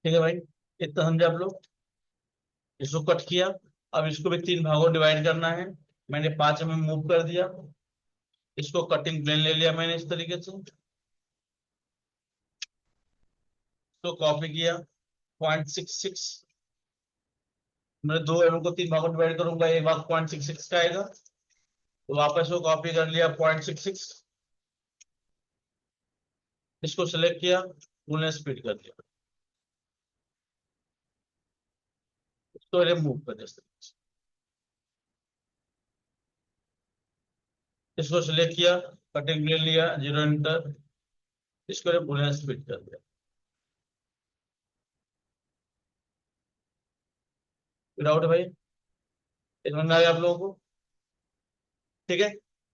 ठीक है भाई, इतना समझे आप लोग। इसको कट किया। अब इसको भी तीन भागों डिवाइड करना है। मैंने 5 mm मूव कर दिया। इसको कटिंग प्लेन ले लिया मैंने इस तरीके से। तो कॉपी किया। 0.66। मैं 2 mm को तीन भागों डिवाइड करूंगा, एक भाग 0.66 का आएगा। तो वापस वो कॉपी कर लिया 0.66। इसको सेलेक्ट किया, उन्हें स्प्लिट कर दिया। इसको रिमूव कर दिया इस तरीके से। इसको सिलेक्ट किया, कटिंग प्लेन लिया, जीरो इंटर। इसको उन्हें स्प्लिट कर दिया। विदाउट भाई, समझ में आ गया आप लोगों को? ठीक है।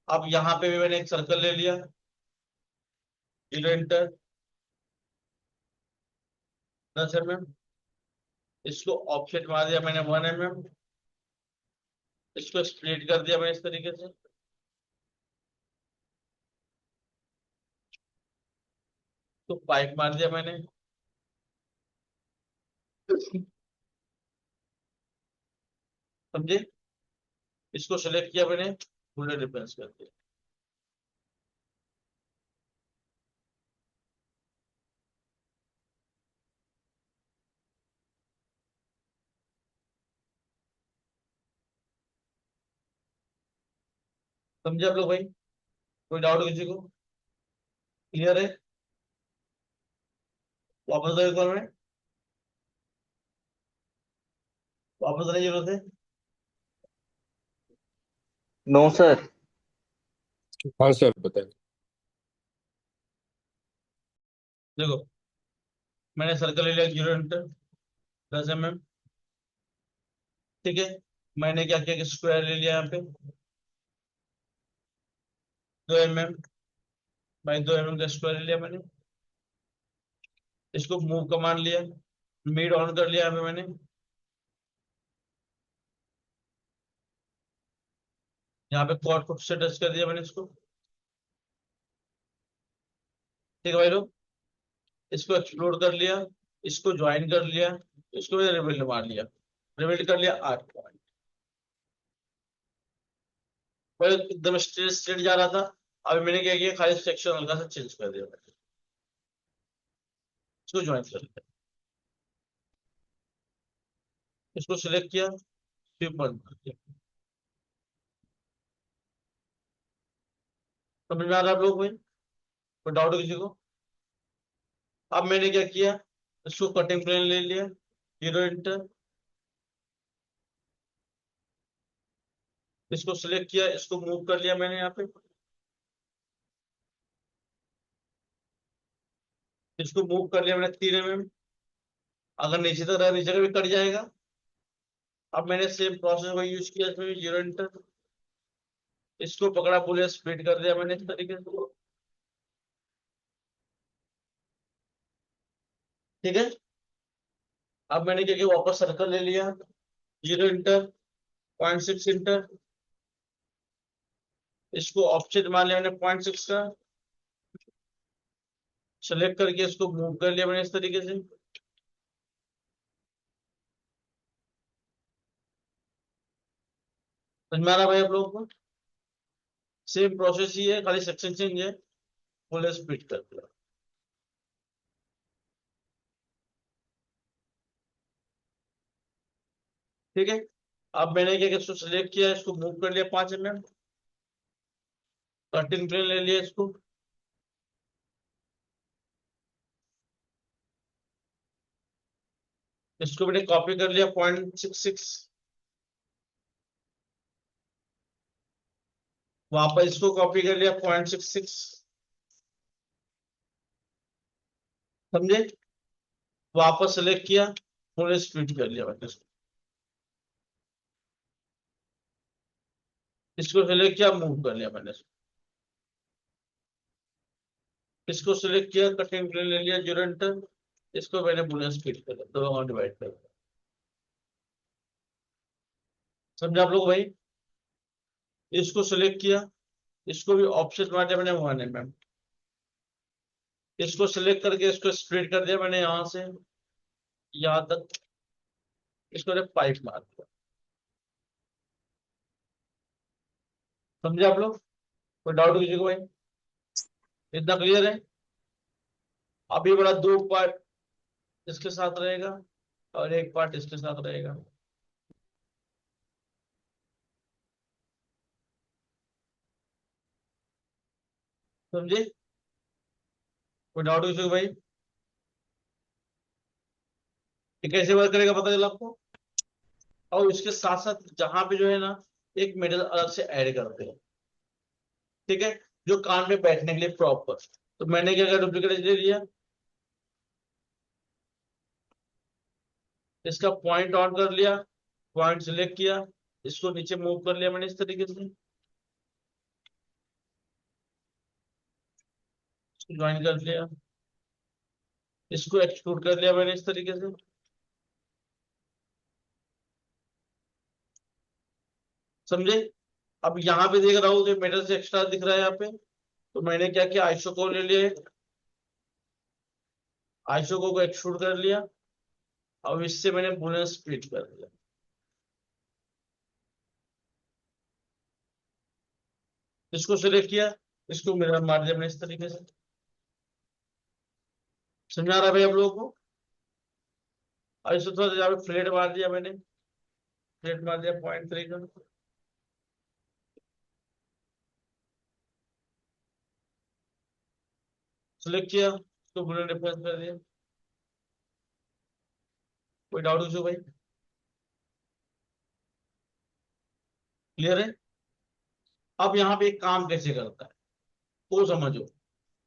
अब यहाँ पे भी मैंने एक सर्कल ले लिया, जीरो इंटर, 10 mm। इसको ऑफसेट मार दिया मैंने 1 mm। इसको स्प्लिट कर दिया मैंने इस तरीके से। तो पाइप मार दिया मैंने। समझे? इसको सेलेक्ट किया मैंने, बुलेट रिफरेंस कर दिया। समझे आप लोग भाई? कोई डाउट किसी को? क्लियर है? वापस दो एक बार में। वापस आने की जरूरत है? No sir. हाँ सर बताइए। देखो, मैंने सर्कल ले लिया, जीरो इंटर, 10 mm। ठीक है। मैंने क्या किया कि स्क्वायर ले लिया यहाँ पे, 2 mm बाई 2 mm का स्क्वायर ले लिया मैंने। इसको मूव कमांड लिया, मिड ऑन कर लिया यहाँ पे मैंने। यहाँ पे कॉर्ड को से टच कर दिया मैंने इसको। ठीक है भाई लोग, इसको एक्सप्लोर कर लिया, इसको ज्वाइन कर लिया, इसको भी रिबिल्ड मार लिया, रिबिल्ड कर लिया 8 पॉइंट। भाई एकदम स्ट्रेट स्ट्रेट जा रहा था। अभी मैंने क्या किया, खाली सेक्शन हल्का सा चेंज कर दिया मैंने। इसको ज्वाइन कर लिया, इसको सिलेक्ट किया, फिर बंद कर दिया। समझ में आ रहा है आप लोग भाई? कोई डाउट किसी को? अब मैंने क्या किया, इसको कटिंग प्लेन ले लिया, जीरो इंटर। इसको सिलेक्ट किया, इसको मूव कर लिया मैंने यहाँ पे। इसको मूव कर लिया मैंने 3 mm। अगर नीचे तक रहा, नीचे का भी कट जाएगा। अब मैंने सेम प्रोसेस वही यूज किया, इसमें भी जीरो इंटर। इसको पकड़ा, पुलिस स्प्लिट कर दिया मैंने इस तरीके से। ठीक है। अब मैंने क्या किया, वापस सर्कल ले लिया, जीरो इंटर, 0.6 इंटर। इसको ऑफसेट मान लिया मैंने 0.6 का। सेलेक्ट करके इसको मूव कर लिया मैंने इस तरीके से। समझ में आ रहा भाई आप लोगों को? सेम प्रोसेस ही है, खाली सेक्शन चेंज है। पुलिस स्प्लिट कर दिया। ठीक है। अब मैंने क्या किया, इसको सिलेक्ट किया, इसको मूव कर लिया 5 mm। कटिंग प्लेन ले लिया इसको। इसको मैंने कॉपी कर लिया 0.66। वापस इसको कॉपी कर लिया 0.66। समझे? वापस सेलेक्ट किया, पूरे स्प्लिट कर लिया मैंने इसको। इसको सेलेक्ट किया, मूव कर लिया मैंने इसको। इसको सेलेक्ट किया, कटिंग प्लेन ले लिया, जीरो इंटर। इसको मैंने पूरे स्प्लिट कर दिया, दो डिवाइड कर दिया। समझा आप लोग भाई? इसको सेलेक्ट किया, इसको भी ऑफसेट मार दिया मैंने 1 mm। इसको सिलेक्ट करके इसको स्प्लिट कर दिया मैंने यहाँ से। यहां तक इसको पाइप मार दिया। समझे आप लोग? कोई डाउट किसी को भाई? इतना क्लियर है? अब ये बड़ा दो पार्ट इसके साथ रहेगा और एक पार्ट इसके साथ रहेगा। समझे? कोई डाउट किसी को भाई? ये कैसे वर्क करेगा पता चला आपको? और इसके साथ साथ जहां पे जो है ना, एक मेटल अलग से ऐड करते हैं, ठीक है, जो कान में बैठने के लिए प्रॉपर। तो मैंने क्या किया, डुप्लीकेट ले लिया, इसका पॉइंट ऑन कर लिया, पॉइंट सिलेक्ट किया, इसको नीचे मूव कर लिया मैंने इस तरीके से, ज्वाइन कर लिया, इसको एक्सट्रूड कर लिया मैंने इस तरीके से। समझे? अब यहाँ पे देख रहा हूँ कि मेटल से एक्स्ट्रा दिख रहा है यहाँ पे, तो मैंने क्या किया, आइसो को ले लिया, आइसो को एक्सट्रूड कर लिया, अब इससे मैंने बुलेन स्प्लिट कर दिया। इसको सिलेक्ट किया, इसको मिरर मार दिया मैंने इस तरीके से। समझा रहा है भाई आप लोगों को? अब इसको थोड़ा सा यहाँ पे फ्लेट मार दिया मैंने, फ्लेट मार दिया पॉइंट तरीका, सिलेक्ट किया, इसको बुलेन डिफरेंस कर दिया। कोई डाउट पूछो भाई? क्लियर है? अब यहाँ पे एक काम कैसे करता है वो समझो।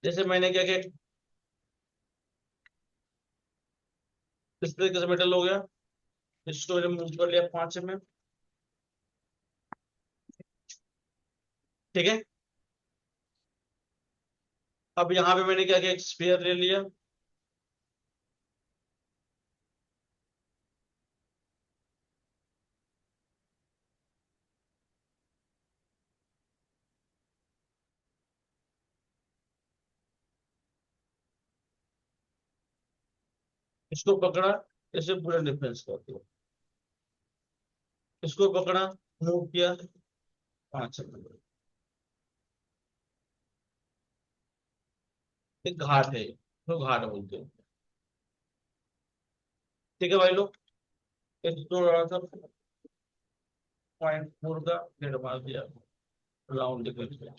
जैसे मैंने क्या किया, इस तरीके से मेटल हो गया, इसको मैंने मूव कर लिया 5 mm, ठीक है। अब यहाँ पे मैंने क्या किया, एक स्फीयर ले लिया, इसको पकड़ा, इसे पूरा डिफरेंस कर दिया, इसको पकड़ा, मूव किया 5 mm। एक घाट है, तो घाट बोलते हैं, ठीक है भाई लोग। इसको थोड़ा सा .4 का डेढ़ मार दिया, राउंड निकल।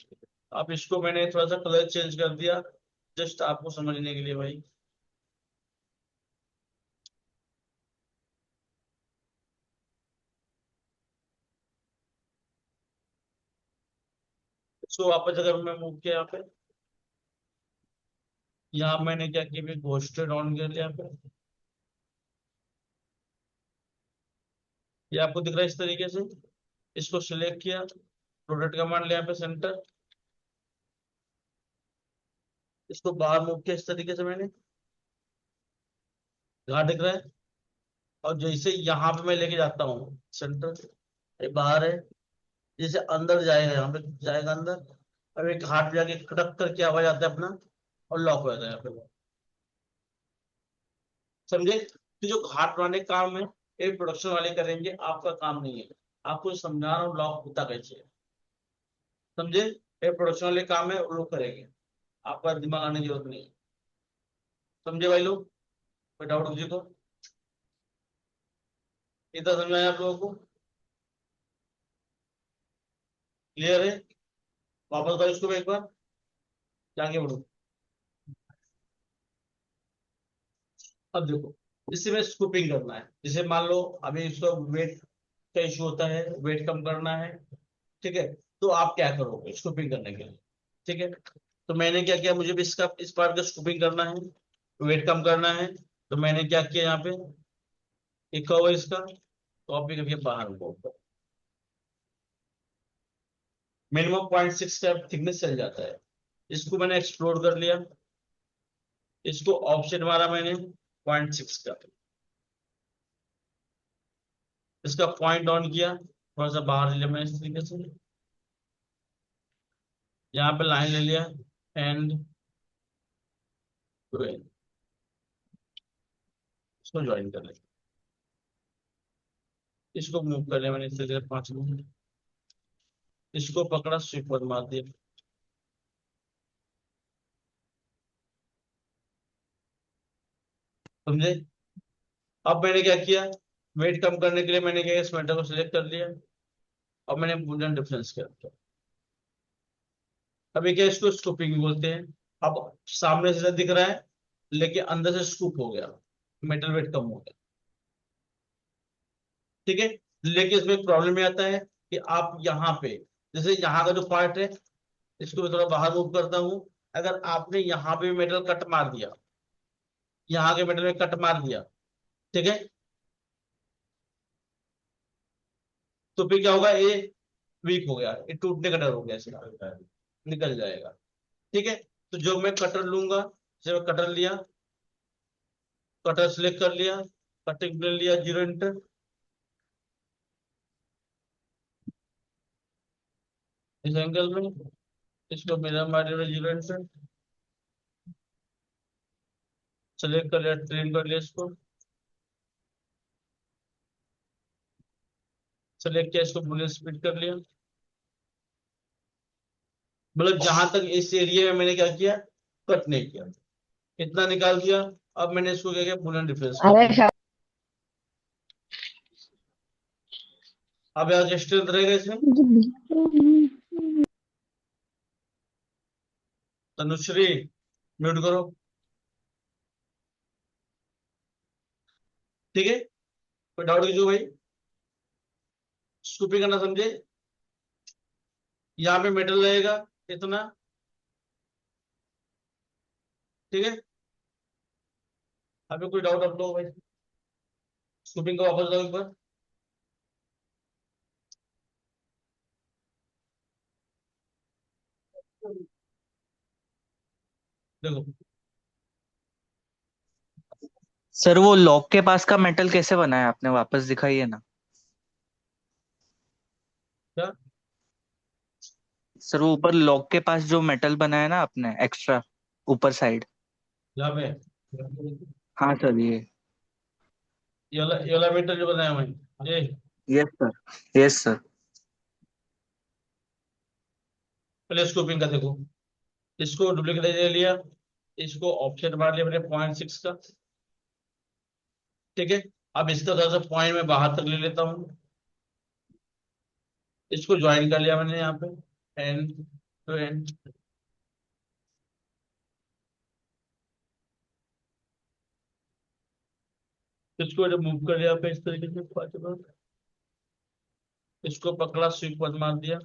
अब इसको मैंने थोड़ा सा कलर चेंज कर दिया, जस्ट आपको समझने के लिए भाई। इसको वापस अगर मैं मूव किया यहाँ पे, यहाँ मैंने क्या किया, घोस्टेड ऑन कर लिया यहाँ पे, ये आपको दिख रहा है इस तरीके से। इसको सिलेक्ट किया, प्रोडक्ट कमांड लिया यहाँ पे सेंटर, इसको बाहर मूव किया इस तरीके से मैंने, कहाँ दिख रहा है। और जैसे यहाँ पे मैं लेके जाता हूँ सेंटर, ये बाहर है, जैसे अंदर जाएगा, यहाँ पे जाएगा अंदर, अब एक हाथ पे जाके कड़क करके आवाज आता है अपना, और लॉक हो जाता है यहाँ पे। समझे? तो जो घाट बनाने का काम है, ये प्रोडक्शन वाले करेंगे, आपका काम नहीं है। आपको समझा रहा हूँ लॉक होता कैसे है। समझे? ये प्रोडक्शन वाले काम है, वो लोग करेंगे, आपका दिमाग आने की जरूरत नहीं है। समझे भाई लोग? कोई डाउट किसी को? इतना समझाया आप लोगों को? क्लियर है? वापस बताओ इसको एक बार, क्या आगे बढ़ो। अब देखो, इससे में स्कूपिंग करना है, जैसे मान लो अभी इसको वेट का इशू होता है, वेट कम करना है, ठीक है, तो आप क्या करोगे स्कूपिंग करने के लिए? ठीक है, तो मैंने क्या किया, मुझे भी इसका इस पार्ट का स्कूपिंग करना है, वेट कम करना है, तो मैंने क्या किया, यहाँ पे एक कवर इसका कॉपी करके बाहर को मिनिमम .6 का थिकनेस चल जाता है। इसको मैंने एक्सप्लोर कर लिया, इसको ऑफसेट मारा मैंने .6 का, इसका पॉइंट ऑन किया, थोड़ा सा बाहर ले लिया मैंने इस तरीके से, यहाँ पे लाइन ले लिया, एंड इसको ज्वाइन कर लें, इसको मूव कर लिया मैंने इस तरीके से 5 मिनट, इसको पकड़ा स्विच पर मार दिया। समझे? अब मैंने क्या किया, वेट कम करने के लिए मैंने क्या किया, इस मेटल को सिलेक्ट कर लिया। अब मैंने बूलियन डिफरेंस किया। अभी क्या, इसको स्कूपिंग बोलते हैं। अब सामने से दिख रहा है, लेकिन अंदर से स्कूप हो गया, मेटल वेट कम हो गया। ठीक है। लेकिन इसमें एक प्रॉब्लम ये आता है कि आप यहाँ पे, जैसे यहाँ का जो पार्ट है, इसको मैं थोड़ा बाहर मूव करता हूँ। अगर आपने यहाँ पे मेटल कट मार दिया, यहाँ के मेटल में कट मार दिया, ठीक है, तो फिर क्या होगा, ये वीक हो गया, ये टूटने का डर हो गया, इसका निकल जाएगा। ठीक है। तो जो मैं कटर लूंगा, जैसे मैं कटर लिया, कटर सिलेक्ट कर लिया, कटिंग प्लेन लिया, 0 इंटर, इस एंगल में इसको मेरा मारे में 0 इंटर, सेलेक्ट कर लिया, ट्रिम कर लिया, इसको सेलेक्ट किया, इसको बुलियन स्प्लिट कर लिया। मतलब जहां तक इस एरिया में मैंने क्या किया, कट नहीं किया, इतना निकाल दिया। अब मैंने इसको क्या किया, बुलियन डिफरेंस कर अरे दिया। शाबाश। अब यहाँ स्ट्रेंथ रहेगा इसमें। तनुश्री, म्यूट करो। ठीक है, कोई डाउट कीजिए भाई। स्कूपिंग करना समझे, यहाँ पे मेटल रहेगा इतना। ठीक है, अभी कोई डाउट आप लोग भाई, स्कूपिंग का वापस जाओ एक बार। देखो सर वो लॉक के पास का मेटल कैसे बनाया आपने, वापस दिखाइए ना। क्या, सर वो ऊपर लॉक के पास जो मेटल बनाया ना आपने एक्स्ट्रा, ऊपर साइड। यहाँ पे हाँ सर ये। ये वाला मेटल जो बनाया मैं, ये यस सर, यस सर। पहले स्कूपिंग का देखो, इसको डुप्लीकेट ले लिया, इसको ऑफसेट मार लिया मैंने 0.6 का। ठीक है। अब इसका थोड़ा सा पॉइंट में बाहर तक ले लेता हूँ, इसको ज्वाइन कर लिया मैंने यहाँ पे, एंड टू एंड। इसको जब मूव कर लिया पे इस तरीके से 5 बार, इसको पकड़ा स्वीप पर मार दिया।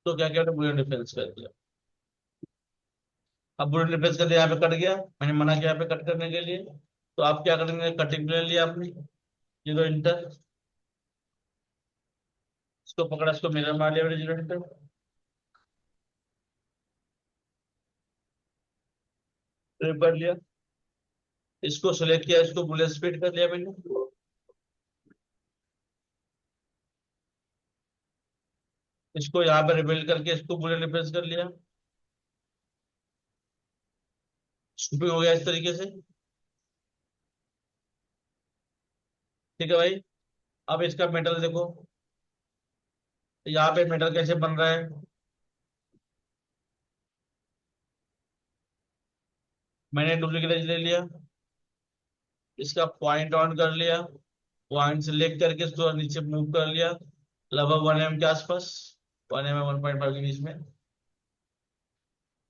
तो क्या क्या, बुलेट डिफेंस कर दिया। अब बुलेट डिफेंस कर दिया, यहाँ पे कट गया, मैंने मना किया यहाँ पे कट करने के लिए। तो आप क्या करेंगे, कटिंग प्लेन लिया आपने, 0 इंटर, इसको पकड़ा, इसको मिरर मार लिया मैंने, 0 इंटर, ट्रिप कर लिया, इसको सेलेक्ट किया, इसको बुलेट स्पीड कर लिया मैंने, इसको यहाँ पे रिबिल्ड करके इसको बुलेट डिफेंस कर लिया। स्कूपिंग हो गया इस तरीके से। ठीक है भाई। अब इसका मेटल देखो, यहाँ पे मेटल कैसे बन रहा है। मैंने डुप्लीकेट ले लिया, इसका पॉइंट ऑन कर लिया, पॉइंट सेलेक्ट करके इसको नीचे मूव कर लिया, लगभग 1 mm के आसपास, 1 mm 1.5 के बीच में।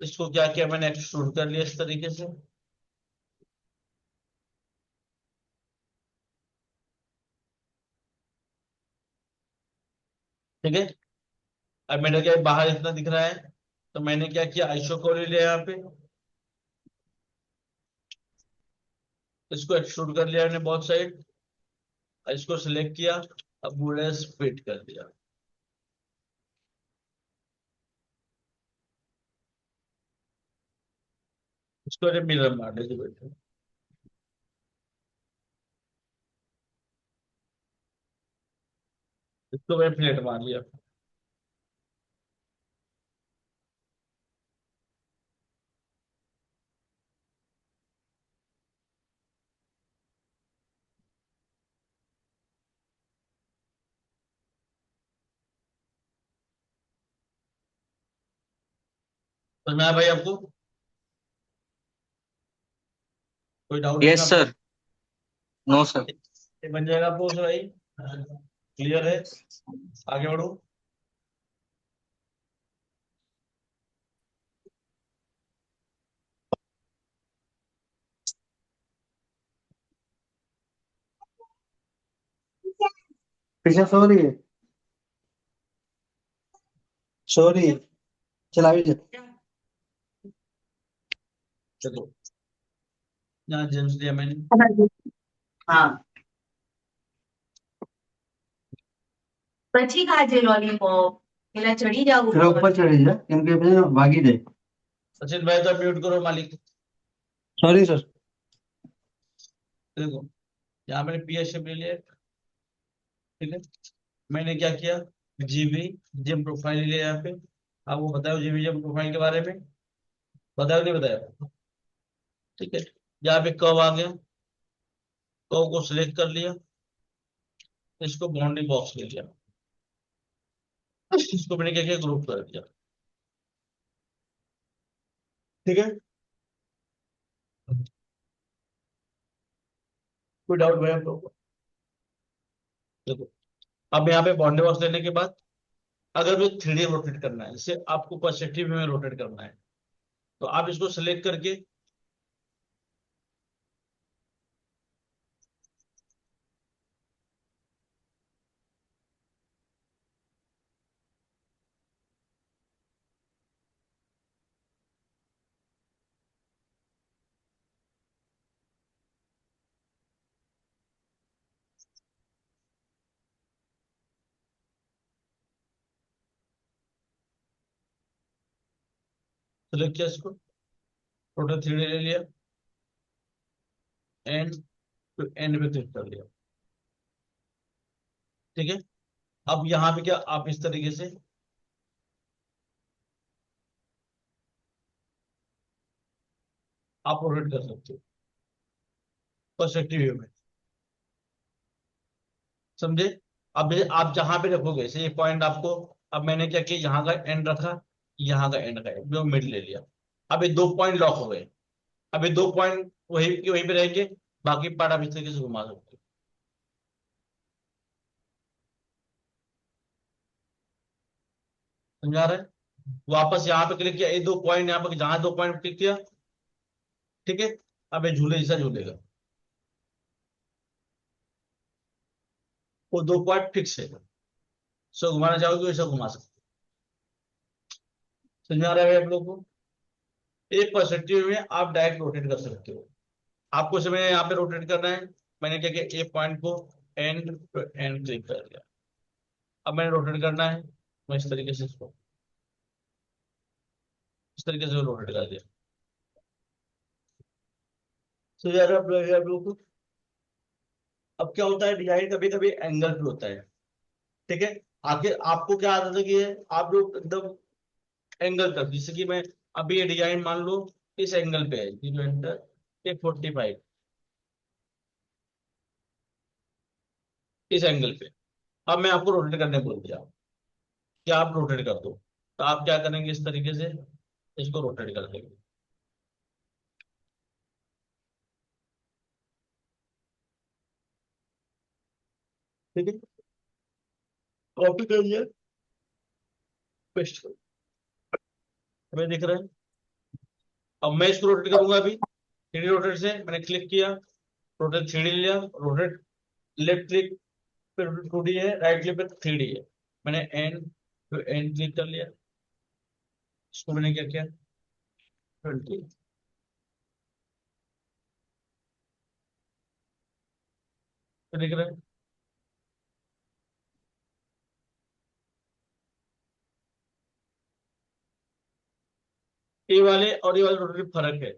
इसको क्या किया मैंने, एक्सट्रूड कर लिया इस तरीके से। ठीक है। अब मेरा क्या बाहर इतना दिख रहा है, तो मैंने क्या किया, आइसो को ले लिया यहाँ पे, इसको एक्सट्रूड कर लिया मैंने बहुत साइड, इसको सिलेक्ट किया, अब बूढ़े स्प्लिट कर दिया। इसको मिरर मार लीजिए बेटे, इसको मैं प्लेट मार लिया। समझ में आया भाई आपको? कोई डाउट यस इसमें आपको? सर। No sir. ये बन जाएगा आपको सर भाई? क्लियर है? आगे बढ़ो। पीछे सो रही है, सो रही है, चला भी जा। चलो, यहाँ जेम्स दिया मैंने। હા પછી ખાજે લોલીપોપ પેલા ચડી જાવું तेरा ऊपर चढ़ी जा क्योंकि अपने भागी दे। सचिन भाई तो म्यूट करो मालिक। Sorry sir. देखो, यहाँ मैंने पीएचएफ ले लिया, ठीक है। मैंने क्या किया, जीवी जिम प्रोफाइल ले लिया। यहाँ पे आपको बताओ जीवी जिम प्रोफाइल के बारे में, बताया नहीं बताया? ठीक है, यहाँ पे कर्व आ गया, कर्व को सिलेक्ट कर लिया, इसको बाउंडिंग बॉक्स ले लिया, इसको मैंने क्या किया, ग्रुप कर दिया, ठीक है। कोई डाउट भाई आप लोगों को? देखो, अब यहाँ पे बाउंड्री बॉक्स लेने के बाद अगर मुझे 3D रोटेट करना है, जैसे आपको पर्सपेक्टिव में रोटेट करना है, तो आप इसको सिलेक्ट करके सिलेक्ट किया, इसको टोटल 3D ले लिया, एंड तो एंड पे क्लिक कर लिया, ठीक है। अब यहाँ पे क्या आप इस तरीके से आप रोटेट कर सकते हो पर्सपेक्टिव व्यू में, समझे? अब ये आप जहां पे रखोगे, जैसे ये पॉइंट आपको, अब मैंने क्या किया, यहाँ का एंड रखा, यहाँ का एंड का जो मिड ले लिया। अब ये 2 पॉइंट लॉक हो गए, अब ये 2 पॉइंट वही के वहीं पे रहेंगे, बाकी पार्ट आप इस तरीके से घुमा सकते हो। समझा रहे हैं? वापस यहाँ पे क्लिक किया, ये 2 पॉइंट यहाँ पे, जहां 2 पॉइंट क्लिक किया, ठीक है। अब ये झूले जैसा झूलेगा, वो 2 पॉइंट फिक्स है, सो घुमाना चाहोगे वैसा घुमा सकते हो। समझ आ रहा है आप लोग को? एक पर्सपेक्टिव में आप डायरेक्ट रोटेट कर सकते हो। आपको समय यहाँ पे रोटेट करना है, मैंने क्या किया, ए पॉइंट को एंड टू एंड क्लिक कर दिया। अब मैंने रोटेट करना है, मैं इस तरीके से इसको इस तरीके से रोटेट कर दिया। तो यार आप लोग को अब क्या होता है, डिजाइन कभी कभी एंगल पे होता है, ठीक है। आगे आपको क्या आदत है कि आप लोग एकदम एंगल कर, जैसे कि मैं अभी ये डिजाइन मान लो इस एंगल पे है, 45 इस एंगल पे। अब मैं आपको रोटेट करने बोल दिया कि आप रोटेट कर दो, तो आप क्या करेंगे, इस तरीके से इसको रोटेट कर देंगे, ठीक है। कॉपी कर लिया, पेस्ट कर, हमें दिख रहा है। अब मैं इसको रोटेट करूंगा, अभी 3D रोटेट से मैंने क्लिक किया, रोटेट 3D लिया, रोटेट लेफ्ट क्लिक पे 2D है, राइट क्लिक पे 3D है, मैंने एंड तो एंड क्लिक कर लिया, इसको मैंने क्या किया, 20, तो दिख रहा है। ये वाले और ये वाले रोटेट फर्क है,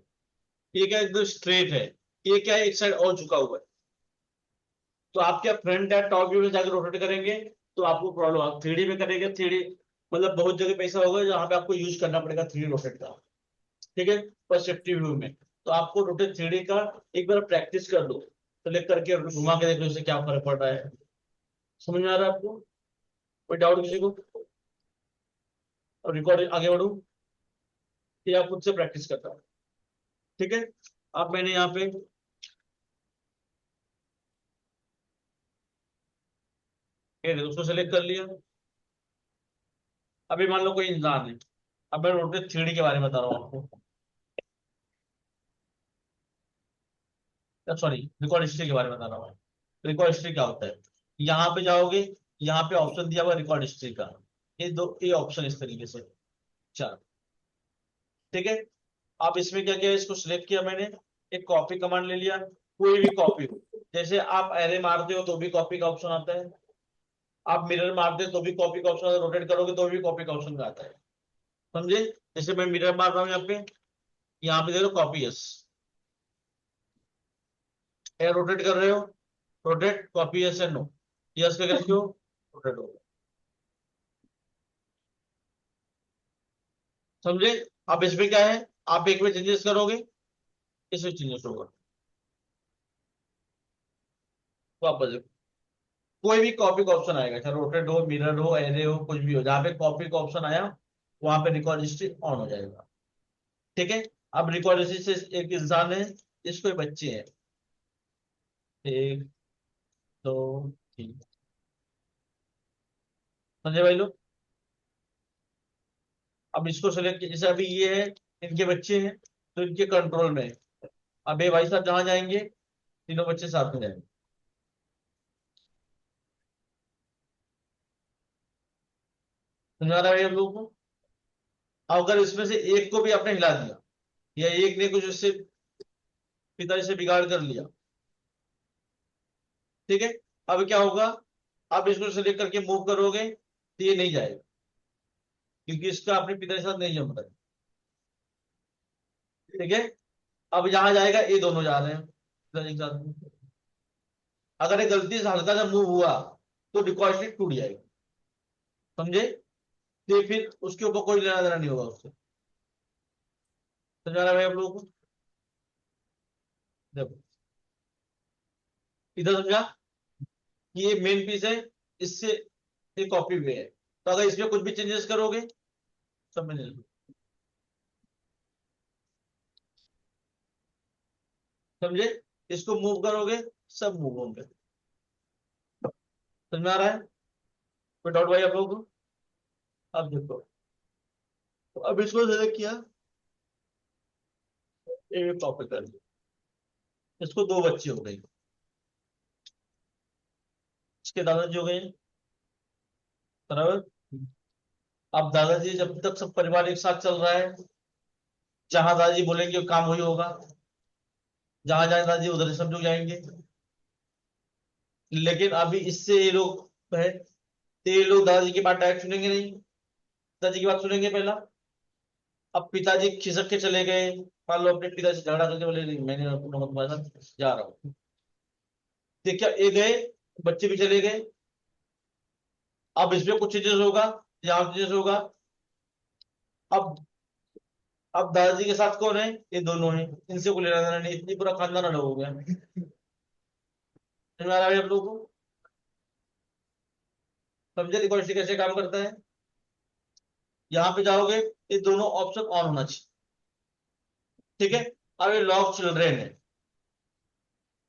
ये क्या एकदम स्ट्रेट है, ये क्या है एक साइड और झुका हुआ है। तो आप क्या फ्रंट या टॉप व्यू में जाकर रोटेट करेंगे तो आपको प्रॉब्लम, आप 3D में करेंगे, 3D मतलब बहुत जगह पैसा होगा जहां पे आपको यूज करना पड़ेगा 3D रोटेट का, ठीक है, पर्सपेक्टिव व्यू में। तो आपको रोटेट 3D का एक बार प्रैक्टिस कर लो, सेलेक्ट करके घुमा के देख लो इससे क्या फर्क पड़ रहा है। समझ में आ रहा है आपको? कोई डाउट किसी को? और रिकॉर्ड आगे बढ़ू? ये आप खुद से प्रैक्टिस करता हूँ। ठीक है, अब मैंने यहाँ पे ये देखो, उसको सेलेक्ट कर लिया। अभी मान लो कोई इंसान है, अब मैं रोटेट 3D के बारे में बता रहा हूँ आपको, सॉरी रिकॉर्ड हिस्ट्री के बारे में बता रहा हूँ। रिकॉर्ड हिस्ट्री क्या होता है, यहाँ पे जाओगे, यहाँ पे ऑप्शन दिया हुआ रिकॉर्ड हिस्ट्री का, ये ऑप्शन इस तरीके से चार। ठीक है, अब इसमें क्या किया, इसको सिलेक्ट किया मैंने, एक कॉपी कमांड ले लिया, कोई भी कॉपी हो, जैसे आप एरे मारते हो तो भी कॉपी का ऑप्शन आता है, आप मिरर मारते हो तो भी कॉपी का ऑप्शन आता है, रोटेट करोगे तो भी कॉपी का ऑप्शन आता है। समझे, जैसे मैं मिरर मार रहा हूँ यहाँ पे देखो कॉपी यस, रोटेट कर रहे हो, rotate copy yes and no, yes पे करके हो रोटेट हो। समझे, अब इसमें क्या है, आप एक में चेंजेस करोगे, इसमें चेंजेस होगा, वापस देखो, कोई भी कॉपी का ऑप्शन आएगा, चाहे रोटेट हो, मिरर हो, एरे हो, कुछ भी हो, जहां पे कॉपी का ऑप्शन आया वहां पे रिकॉर्ड हिस्ट्री ऑन हो जाएगा। ठीक है, अब रिकॉर्ड हिस्ट्री से एक इंसान है, इसको बच्चे हैं, एक दो तीन, समझे भाई लोग। अब इसको सेलेक्ट, जैसे अभी ये है, इनके बच्चे हैं तो इनके कंट्रोल में है। अब ये भाई साहब जहां जाएंगे तीनों बच्चे साथ में जाएंगे। समझा रहा है भाई हम लोगों को। अगर इसमें से एक को भी आपने हिला दिया, या एक ने कुछ उससे पिताजी से बिगाड़ कर लिया, ठीक है, अब क्या होगा, आप इसको सेलेक्ट करके मूव करोगे तो ये नहीं जाएगा, क्योंकि इसका अपने पिता के साथ नहीं जम रहा है। ठीक है, अब जहां जाएगा ये दोनों जा रहे हैं पिताजी के साथ। अगर ये गलती से हल्का सा मूव हुआ तो डिकॉर्डिनेट टूट जाएगा। समझे, तो ये फिर उसके ऊपर कोई लेना देना नहीं होगा उससे। समझा रहा है भाई आप लोगों को। देखो इधर समझा कि ये मेन पीस है, इससे ये कॉपी भी है, तो अगर इसमें कुछ भी चेंजेस करोगे सब में समझे, इसको मूव करोगे सब मूव होंगे। समझ में आ रहा है, कोई डाउट भाई आप लोगों को। अब देखो, तो अब इसको सेलेक्ट किया, ये कॉपी कर लिया, इसको दो बच्चे हो गए, इसके दादाजी हो गए, बराबर। अब दादाजी जब तक सब परिवार एक साथ चल रहा है, जहां दादाजी बोलेंगे वो काम वही होगा, जहां जहां दादाजी उधर से सब लोग जाएंगे। लेकिन अभी इससे ये लोग है, तो ये लोग दादाजी की बात डायरेक्ट सुनेंगे नहीं, पिताजी की बात सुनेंगे पहला। अब पिताजी खिसक के चले गए, मान लो अपने पिताजी से झगड़ा करके बोले नहीं मैंने तुम्हारे साथ जा रहा हूँ, तो क्या ये गए, बच्चे भी चले गए। अब इसमें कुछ चीजें होगा, यहाँ चीजें होगा। अब अब दादाजी के साथ कौन है, ये दोनों हैं, इनसे कोई लेना देना नहीं, इतनी पूरा खानदान अलग हो गया। समझ में आ रहा है आप लोगों को। समझे रिकॉर्ड कैसे काम करता है। यहाँ पे जाओगे, ये दोनों ऑप्शन ऑन होना चाहिए। ठीक है, अब ये लॉक चिल्ड्रेन है,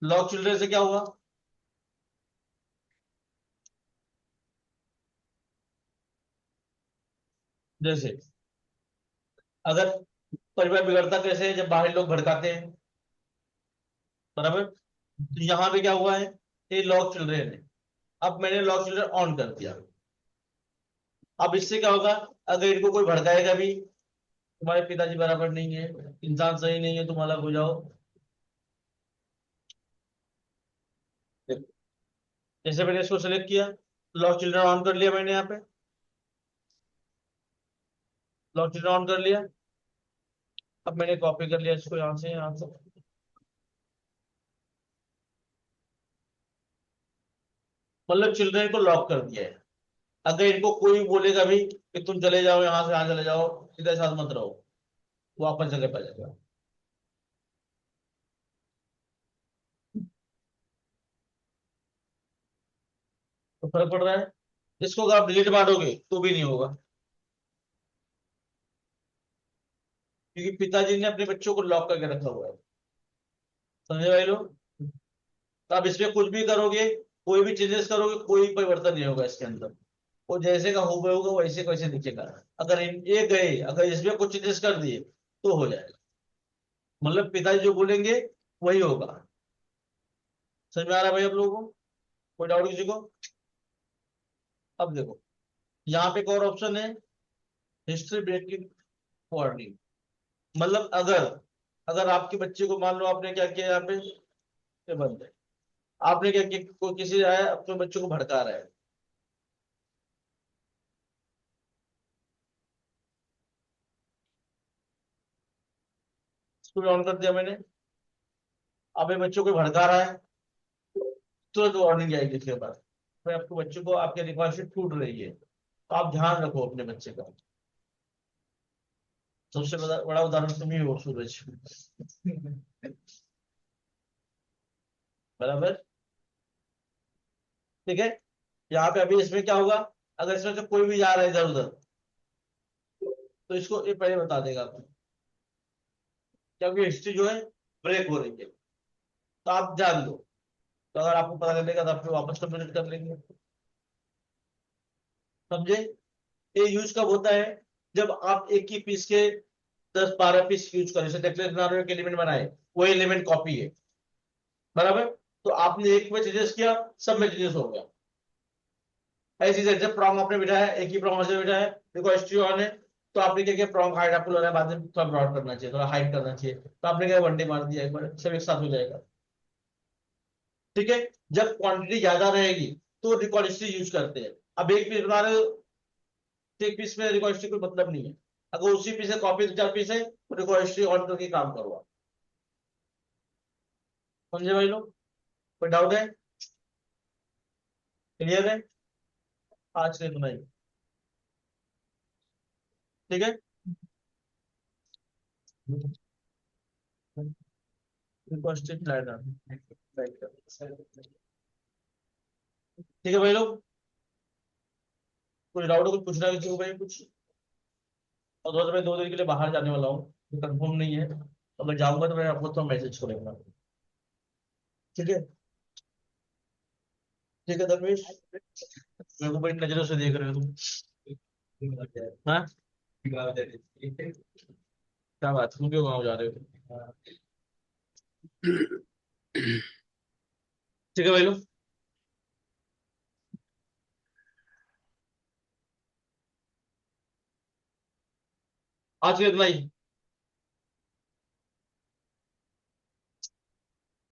लॉक चिल्ड्रेन से क्या हुआ, जैसे अगर परिवार बिगड़ता कैसे है, जब बाहर लोग भड़काते हैं, बराबर। तो यहाँ पे क्या हुआ है, ये लॉक चिल्ड्रेन है, अब मैंने लॉक चिल्ड्रेन ऑन कर दिया। अब इससे क्या होगा, अगर इनको कोई भड़काएगा भी, तुम्हारे पिताजी बराबर नहीं है, इंसान सही नहीं है, तुम अलग हो जाओ। जैसे मैंने इसको सेलेक्ट किया, लॉक चिल्ड्रन ऑन कर लिया मैंने, यहाँ पे लॉक चिल्ड्रन ऑन कर लिया। अब मैंने कॉपी कर लिया इसको यहाँ से, यहाँ से मतलब चिल्ड्रन को लॉक कर दिया है। अगर इनको कोई बोलेगा भी कि तुम चले जाओ यहाँ से, यहाँ चले जाओ, सीधे साथ मत रहो, वो वापस जगह पे आ जाएगा। तो फर्क पड़ रहा है। इसको अगर आप डिलीट मारोगे तो भी नहीं होगा। क्योंकि पिताजी ने अपने बच्चों को लॉक करके रखा हुआ है। समझे भाई लोग? तो आप इसमें कुछ भी करोगे, कोई भी चेंजेस करोगे, कोई परिवर्तन नहीं होगा इसके अंदर। वो जैसे का हुबहू होगा वैसे का वैसे दिखेगा। अगर ये गए, अगर इसमें कुछ चेंजेस कर दिए तो हो जाएगा। मतलब पिताजी जो बोलेंगे वही होगा। समझ में आ रहा है भाई आप लोगों को? कोई डाउट किसी को? अब देखो, यहाँ पे एक और ऑप्शन है, हिस्ट्री ब्रेकिंग वार्निंग। मतलब अगर अगर आपके बच्चे को, मान लो आपने क्या किया यहाँ पे, ये बंद है, आपने क्या किया, कोई किसी आया अपने बच्चों को भड़का रहा है, स्कूल ऑन कर दिया मैंने, अब ये बच्चों को भड़का रहा है, तुरंत वार्निंग आएगी इसके बाद। भाई आपके बच्चे को, आपकी रिकॉर्ड टूट रही है, तो आप ध्यान रखो अपने बच्चे का। सबसे बड़ा बड़ा उदाहरण तुम ही हो सूरज। बराबर? ठीक है। यहाँ पे अभी इसमें क्या होगा, अगर इसमें से कोई भी जा रहा है इधर उधर, तो इसको ये पहले बता देगा आपको, क्योंकि हिस्ट्री जो है ब्रेक हो रही है, तो आप ध्यान दो। तो अगर आपको पता चलेगा तो आप फिर वापस कंप्लीट कर लेंगे। समझे? ये यूज कब होता है, जब आप एक ही पीस के 10-12 पीस यूज करें। जैसे टेक्सटाइल बना रहे हो, एक एलिमेंट बनाए, वो एलिमेंट कॉपी है, बराबर? तो आपने एक में चेंजेस किया, सब में चेंजेस हो गया। ऐसी चीज है, जब प्रॉन्ग आपने बिठाया, एक ही प्रॉन्ग से बिठाया, देखो हिस्ट्री ऑन है, तो आपने क्या किया, प्रॉन्ग हाइट आपको लग रहा है बाद में थोड़ा ब्रॉड करना चाहिए, थोड़ा हाइट करना चाहिए, तो आपने क्या वनडे मार दिया, एक बार सब एक साथ हो जाएगा। ठीक है। जब क्वांटिटी ज्यादा रहेगी तो रिकॉर्ड हिस्ट्री यूज करते हैं। अब एक पीस बना रहे हो, तो एक पीस में रिकॉर्ड हिस्ट्री कोई मतलब नहीं है। अगर उसी पीस है, कॉपी 2-4 पीस है, तो रिकॉर्ड हिस्ट्री ऑन करके काम करो आप। समझे भाई लोग? कोई डाउट है? क्लियर है? आज के इतना ही। ठीक है। रिक्वेस्टेड ठीक है भाई लोग, कुछ डाउट हो, कुछ पूछना है किसी को भाई कुछ? और थोड़ा सा मैं 2 दिन के लिए बाहर जाने वाला हूँ, कंफर्म नहीं है, तो मैं जाऊंगा तो मैं आपको तो मैसेज करूंगा। ठीक है? ठीक है धर्मेश, मेरे को बड़ी नजरों से देख रहे हो तुम। हाँ, क्या बात, तुम क्यों गाँव जा रहे हो? ठीक है भाई लोग, आज के इतना ही।